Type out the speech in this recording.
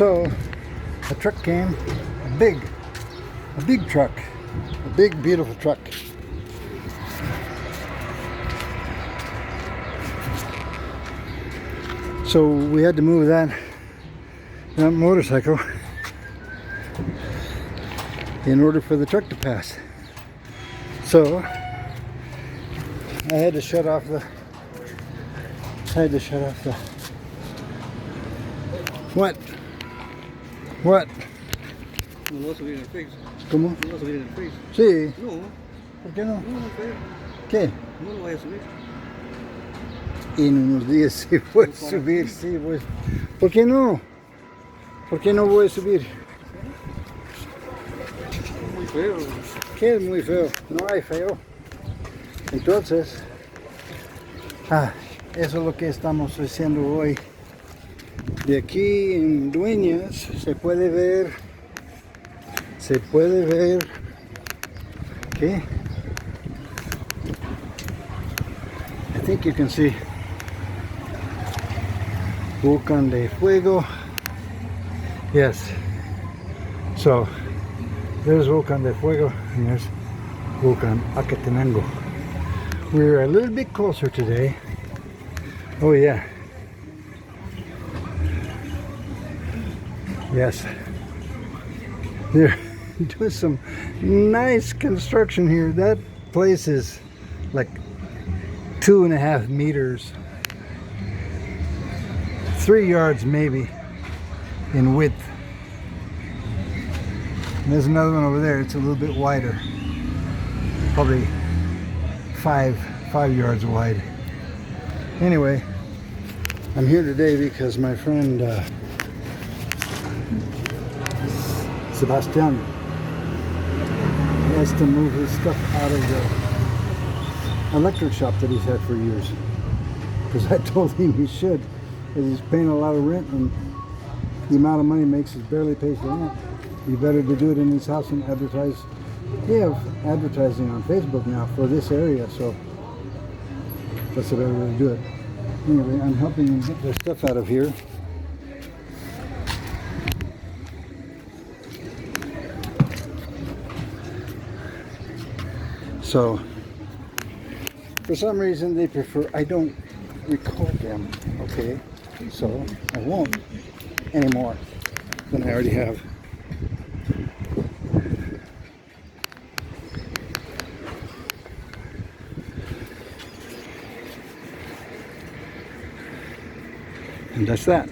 So a truck came, a big truck, a big beautiful truck. So we had to move that motorcycle in order for the truck to pass. So I had to shut off the What? No vas a subir en el Face. ¿Cómo? No vas a subir en el Face. Sí. No. ¿Por qué no? No, feo. ¿Qué? No lo vayas a subir. En unos días sí voy a subir, sí voy. ¿Por qué no? ¿Por qué no voy a subir? Muy feo. ¿Qué es muy feo? No hay feo. Entonces, eso es lo que estamos haciendo hoy. De aquí en Dueñas se puede ver, ¿qué? I think you can see Volcán de Fuego. Yes. So there's Volcán de Fuego and there's Volcán Acatenango. We're a little bit closer today. Oh yeah. Yes. They're doing some nice construction here. That place is like 2.5 meters, 3 yards maybe in width. And there's another one over there. It's a little bit wider, probably 5 yards wide. Anyway, I'm here today because my friend Sebastian, he has to move his stuff out of the electric shop that he's had for years, because I told him he should, because he's paying a lot of rent and the amount of money he makes is barely pays the rent. Be better to do it in his house and advertise. We have advertising on Facebook now for this area, so that's the better way to do it. Anyway, I'm helping them get their stuff out of here. So, for some reason they prefer, I don't record them, okay? So, I won't anymore than I already have. And that's that.